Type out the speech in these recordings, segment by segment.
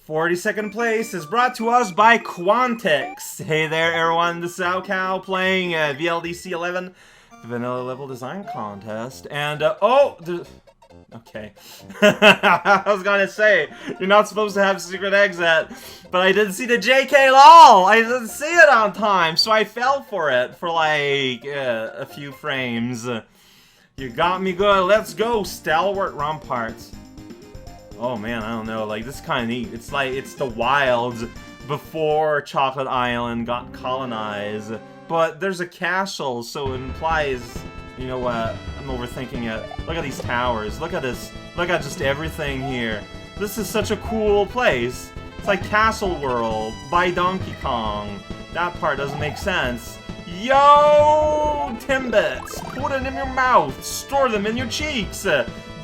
42nd place is brought to us by Quantix. Hey there, everyone. This is Cow playing VLDC 11, the Vanilla Level Design Contest. And, okay. I was gonna say, you're not supposed to have secret exit, but I didn't see the JK LOL! I didn't see it on time, so I fell for it for like a few frames. You got me good. Let's go, Stalwart Ramparts. Oh man, I don't know, like, this is kind of neat. It's like, it's the wilds before Chocolate Island got colonized. But there's a castle, so it implies, you know what, I'm overthinking it. Look at these towers, look at this, look at just everything here. This is such a cool place. It's like Castle World by Donkey Kong. That part doesn't make sense. Yo, Timbits, put it in your mouth, store them in your cheeks,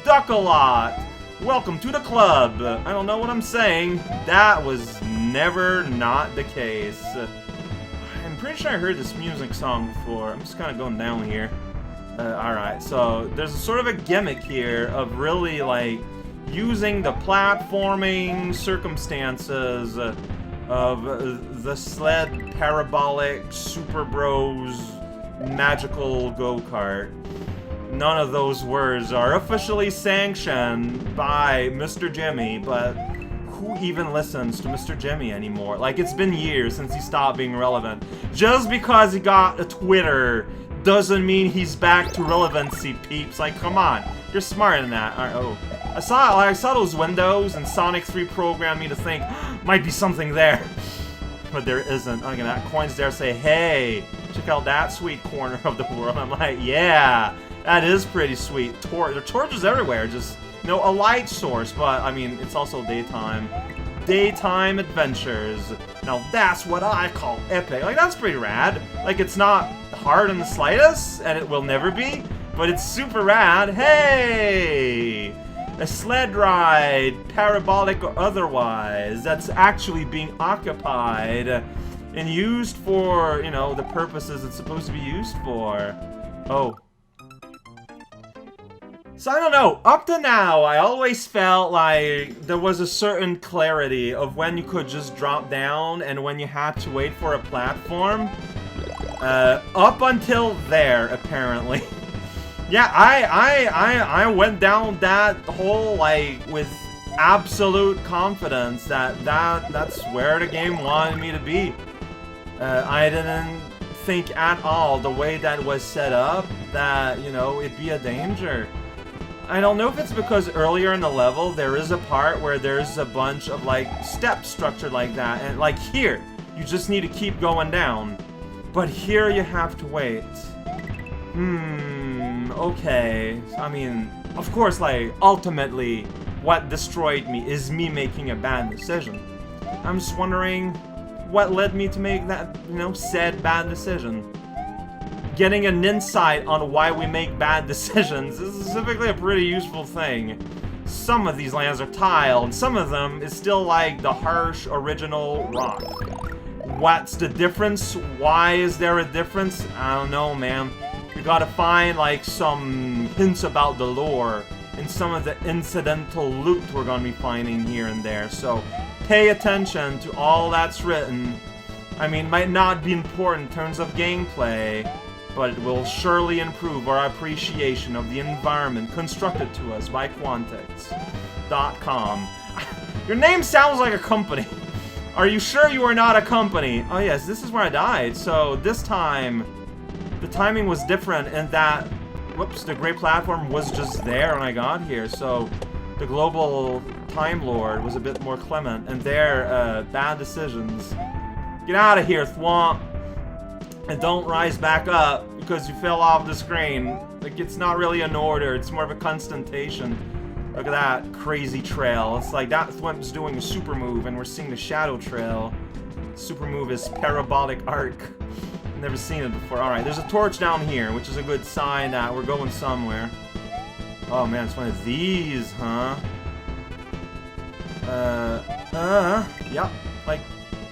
duck a lot. Welcome to the club. I don't know what I'm saying. That was never not the case. I'm pretty sure I heard this music song before. I'm just kind of going down here. Alright, so there's a sort of a gimmick here of really, like, using the platforming circumstances of the sled parabolic Super Bros magical go-kart. None of those words are officially sanctioned by Mr. Jimmy, but who even listens to Mr. Jimmy anymore? Like, it's been years since he stopped being relevant. Just because he got a Twitter doesn't mean he's back to relevancy, peeps. Like, come on. You're smarter than that. Oh. I saw those windows, and Sonic 3 programmed me to think, might be something there. But there isn't. Look at that. Coins there say, hey, check out that sweet corner of the world. I'm like, yeah. That is pretty sweet. There are torches everywhere, just, you know, a light source, but, I mean, it's also daytime. Daytime adventures. Now, that's what I call epic. Like, that's pretty rad. Like, it's not hard in the slightest, and it will never be, but it's super rad. Hey! A sled ride, parabolic or otherwise, that's actually being occupied and used for, you know, the purposes it's supposed to be used for. Oh. So I don't know, up to now, I always felt like there was a certain clarity of when you could just drop down and when you had to wait for a platform. Up until there, apparently. Yeah, I went down that hole, like, with absolute confidence that that's where the game wanted me to be. I didn't think at all, the way that was set up, that, you know, it'd be a danger. I don't know if it's because earlier in the level there is a part where there's a bunch of like steps structured like that, and like here you just need to keep going down, but here you have to wait. Okay, I mean, of course, like, ultimately what destroyed me is me making a bad decision. I'm just wondering what led me to make that, you know, said bad decision. Getting an insight on why we make bad decisions is specifically a pretty useful thing. Some of these lands are tiled, some of them is still like the harsh original rock. What's the difference? Why is there a difference? I don't know, man. We gotta find like some hints about the lore and some of the incidental loot we're gonna be finding here and there. So pay attention to all that's written. I mean, might not be important in terms of gameplay, but it will surely improve our appreciation of the environment constructed to us by Quantix.com. Your name sounds like a company. Are you sure you are not a company? Oh yes, this is where I died. So this time, the timing was different in that, whoops, the Great Platform was just there when I got here. So the global Time Lord was a bit more clement, and their bad decisions. Get out of here, Thwomp. And don't rise back up because you fell off the screen. Like, it's not really an order, it's more of a constantation. Look at that crazy trail. It's like that Thwimp's doing a super move and we're seeing the shadow trail. Super move is parabolic arc. Never seen it before. Alright, there's a torch down here, which is a good sign that we're going somewhere. Oh man, it's one of these, huh? Yep. Like,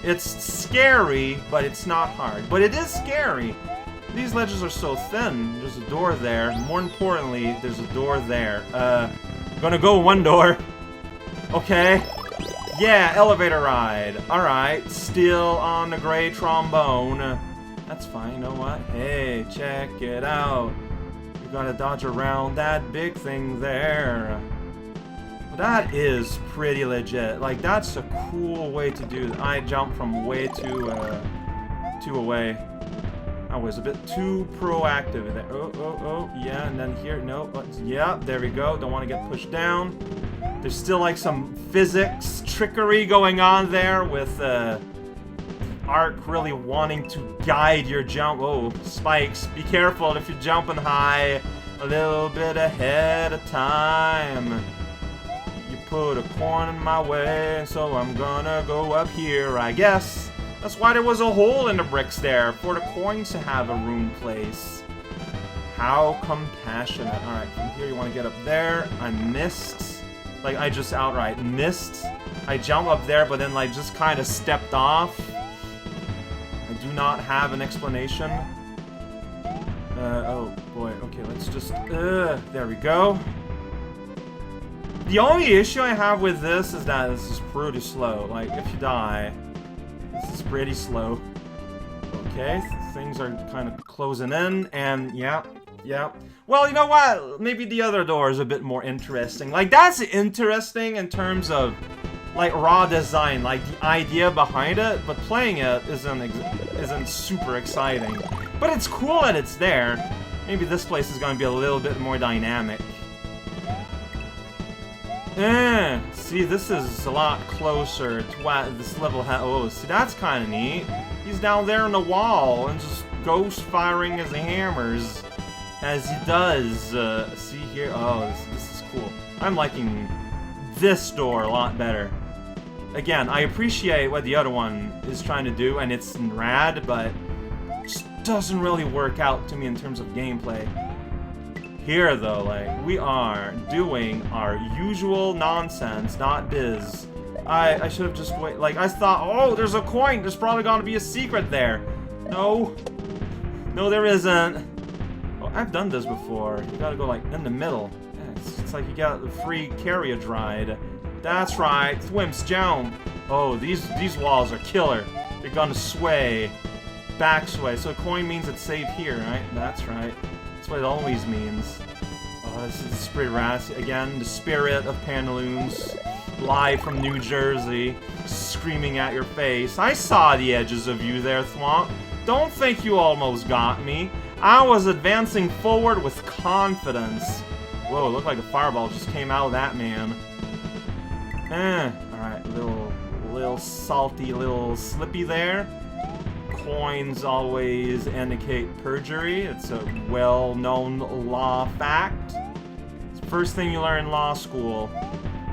it's scary, but it's not hard. But it is scary. These ledges are so thin. There's a door there. More importantly, there's a door there. Gonna go one door. Okay. Yeah, elevator ride. Alright, still on the gray trombone. That's fine, you know what? Hey, check it out. You gotta dodge around that big thing there. That is pretty legit. Like, that's a cool way to do it. I jumped from way too away. I was a bit too proactive there. Oh, yeah, and then here, no, yeah, there we go. Don't want to get pushed down. There's still, like, some physics trickery going on there with, Arc really wanting to guide your jump. Oh, spikes. Be careful if you're jumping high. A little bit ahead of time. You put a coin in my way, so I'm gonna go up here, I guess. That's why there was a hole in the bricks there, for the coins to have a room place. How compassionate. Alright, from here you want to get up there. I missed. Like, I just outright missed. I jump up there, but then, like, just kind of stepped off. I do not have an explanation. Oh boy, okay, let's just, there we go. The only issue I have with this is that this is pretty slow. Like, if you die, this is pretty slow. Okay, things are kind of closing in, and yeah. Well, you know what? Maybe the other door is a bit more interesting. Like, that's interesting in terms of, like, raw design, like, the idea behind it, but playing it isn't super exciting. But it's cool that it's there. Maybe this place is gonna be a little bit more dynamic. See, this is a lot closer to what this level has. Oh, see, that's kind of neat. He's down there on the wall and just ghost firing his hammers as he does. See here? Oh, this is cool. I'm liking this door a lot better. Again, I appreciate what the other one is trying to do, and it's rad, but it just doesn't really work out to me in terms of gameplay. Here, though, like, we are doing our usual nonsense, not biz. I should have just wait. Like, I thought, oh, there's a coin. There's probably gonna be a secret there. No, there isn't. Oh, I've done this before. You gotta go like in the middle. Yeah, it's like you got a free carriage ride. That's right, Thwimps jump. Oh, these walls are killer. They're gonna sway, back sway. So a coin means it's safe here, right? That's right. That's what it always means. Oh, this is pretty rad. Again, the spirit of Pantaloons, live from New Jersey, screaming at your face. I saw the edges of you there, Thwomp. Don't think you almost got me. I was advancing forward with confidence. Whoa, it looked like a fireball just came out of that man. Alright, little salty, little slippy there. Coins always indicate perjury. It's a well-known law fact. It's the first thing you learn in law school.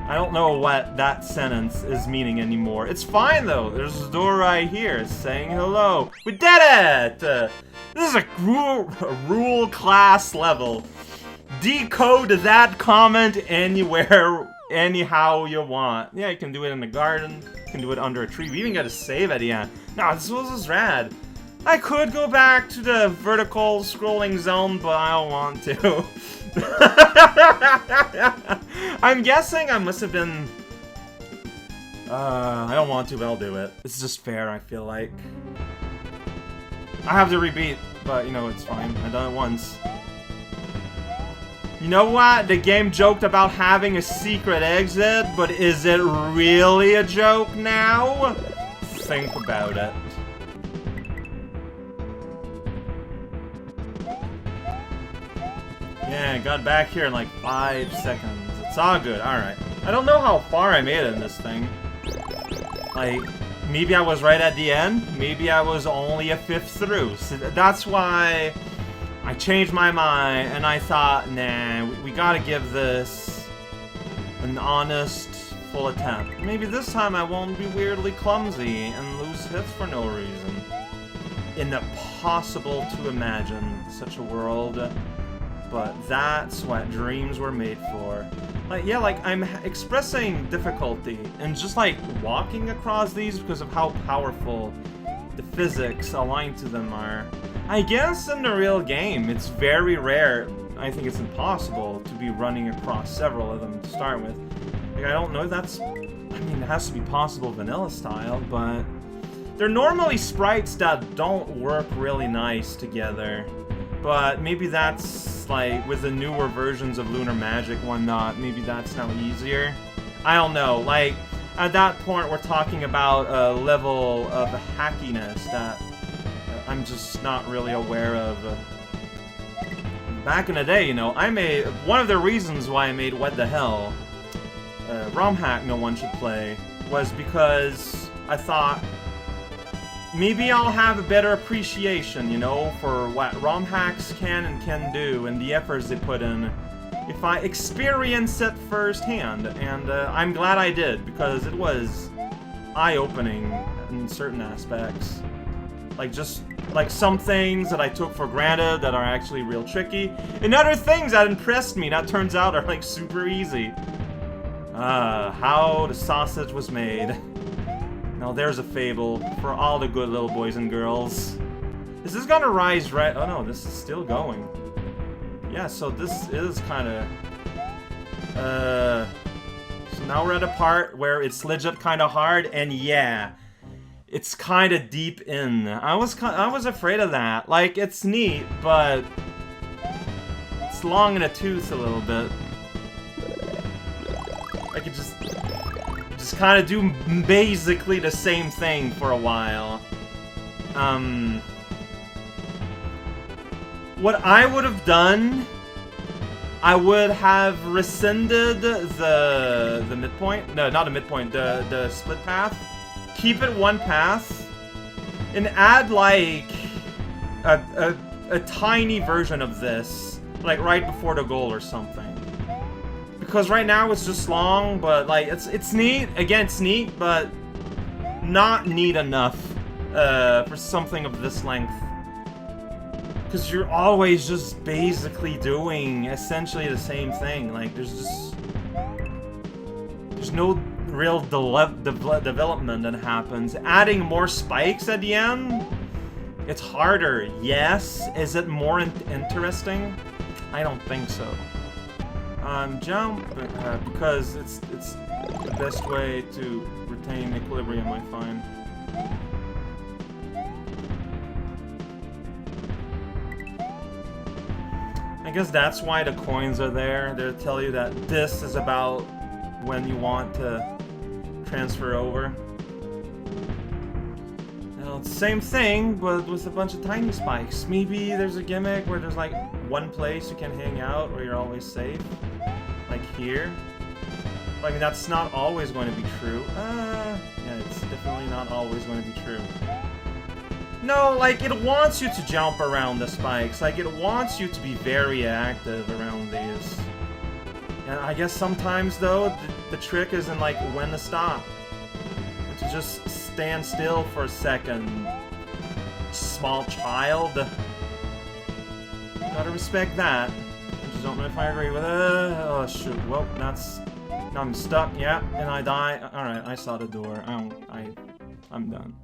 I don't know what that sentence is meaning anymore. It's fine, though. There's a door right here saying hello. We did it! This is a rule class level. Decode that comment anywhere, anyhow you want. Yeah, you can do it in the garden. You can do it under a tree. We even got to save at the end. No, this was rad. I could go back to the vertical scrolling zone, but I don't want to. I'm guessing I must have been... I don't want to, but I'll do it. It's just fair, I feel like. I have to repeat, but, you know, it's fine. I've done it once. You know what? The game joked about having a secret exit, but is it really a joke now? Think about it. Yeah, got back here in like 5 seconds. It's all good, alright. I don't know how far I made it in this thing. Like, maybe I was right at the end. Maybe I was only a fifth through. So that's why I changed my mind and I thought, nah, we gotta give this an honest, full attempt. Maybe this time I won't be weirdly clumsy and lose hits for no reason. Impossible to imagine such a world, but that's what dreams were made for. Like, yeah, like, I'm expressing difficulty and just, like, walking across these because of how powerful the physics aligned to them are. I guess in the real game, it's very rare, I think it's impossible, to be running across several of them to start with. Like, I don't know if that's... I mean, it has to be possible vanilla style, but... They're normally sprites that don't work really nice together. But maybe that's, like, with the newer versions of Lunar Magic, whatnot, maybe that's now easier. I don't know, like, at that point we're talking about a level of hackiness that I'm just not really aware of. Back in the day, you know, one of the reasons why I made What the Hell, ROM hack no one should play, was because I thought maybe I'll have a better appreciation, you know, for what ROM hacks can and can do and the efforts they put in if I experience it firsthand. And I'm glad I did, because it was eye-opening in certain aspects. Like, just like some things that I took for granted that are actually real tricky, and other things that impressed me that turns out are like super easy. How the sausage was made. Now there's a fable for all the good little boys and girls. Is this gonna rise right? Oh no, this is still going. Yeah, so this is kind of... So now we're at a part where it's legit kind of hard, and yeah, it's kind of deep in. I was afraid of that. Like, it's neat, but it's long in the tooth a little bit. I could just kind of do basically the same thing for a while. What I would have done, I would have rescinded the midpoint. No, not a midpoint, the split path. Keep it one path, and add like a tiny version of this, like right before the goal or something. Because right now it's just long, but like it's neat. Again, it's neat, but not neat enough for something of this length. Because you're always just basically doing essentially the same thing. Like, there's no real development that happens. Adding more spikes at the end, it's harder. Yes. Is it more interesting? I don't think so. Jump, because it's the best way to retain equilibrium, I find. I guess that's why the coins are there. They tell you that this is about when you want to transfer over. Now, it's the same thing, but with a bunch of tiny spikes. Maybe there's a gimmick where there's like one place you can hang out where you're always safe. Like here. I mean, that's not always going to be true. Yeah, it's definitely not always going to be true. No, like, it wants you to jump around the spikes. Like, it wants you to be very active around these. And I guess sometimes, though, the trick is in, like, when to stop. And to just stand still for a second. Small child. Gotta respect that. I just don't know if I agree with it. Oh, shoot. Well, that's... Now I'm stuck, yeah, and I die. Alright, I saw the door. I'm done.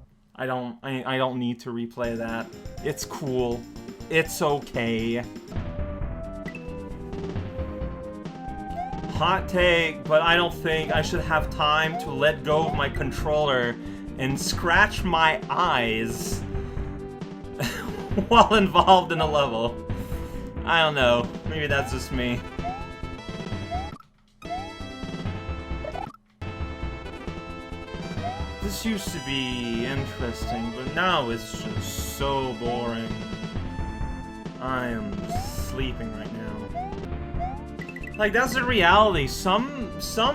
I don't need to replay that. It's cool. It's okay. Hot take, but I don't think I should have time to let go of my controller and scratch my eyes while involved in a level. I don't know. Maybe that's just me. This used to be interesting, but now it's just so boring. I am sleeping right now. Like, that's the reality. Some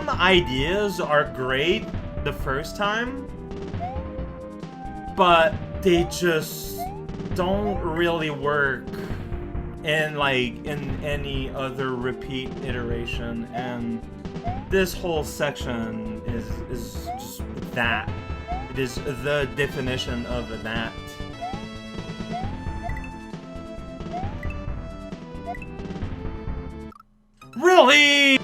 ideas are great the first time, but they just don't really work in any other repeat iteration, and this whole section is just that. It is the definition of that. Really?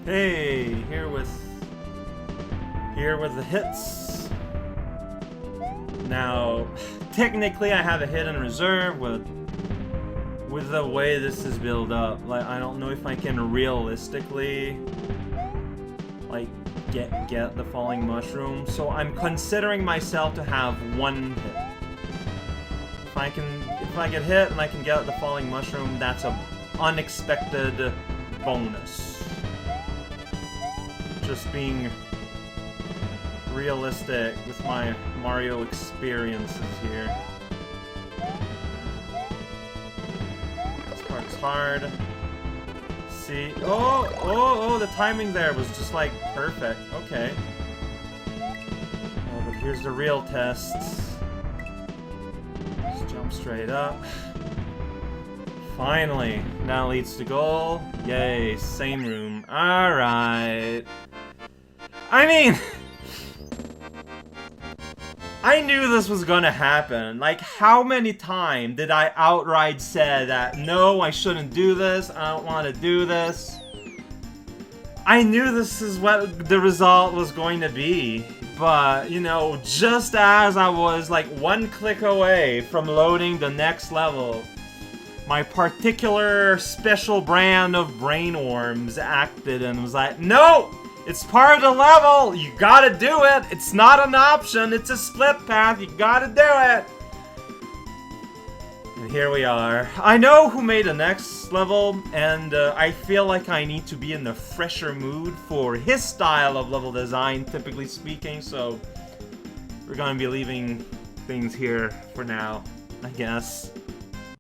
Hey, here with the hits. Now, technically, I have a hit in reserve with the way this is built up. Like, I don't know if I can realistically, like, get the falling mushroom. So I'm considering myself to have one hit. If I get hit and I can get the falling mushroom, that's a unexpected bonus. Just being realistic with my Mario experiences here. This part's hard. See? Oh, the timing there was just like perfect. Okay. Oh, but here's the real test. Just jump straight up. Finally, now leads to goal. Yay, same room. Alright. I mean, I knew this was gonna happen. Like, how many times did I outright say that, no, I shouldn't do this, I don't want to do this. I knew this is what the result was going to be. But, you know, just as I was like one click away from loading the next level, my particular special brand of brainworms acted and was like, no! It's part of the level! You gotta do it! It's not an option, it's a split path, you gotta do it! And here we are. I know who made the next level, and I feel like I need to be in a fresher mood for his style of level design, typically speaking, so we're gonna be leaving things here for now, I guess.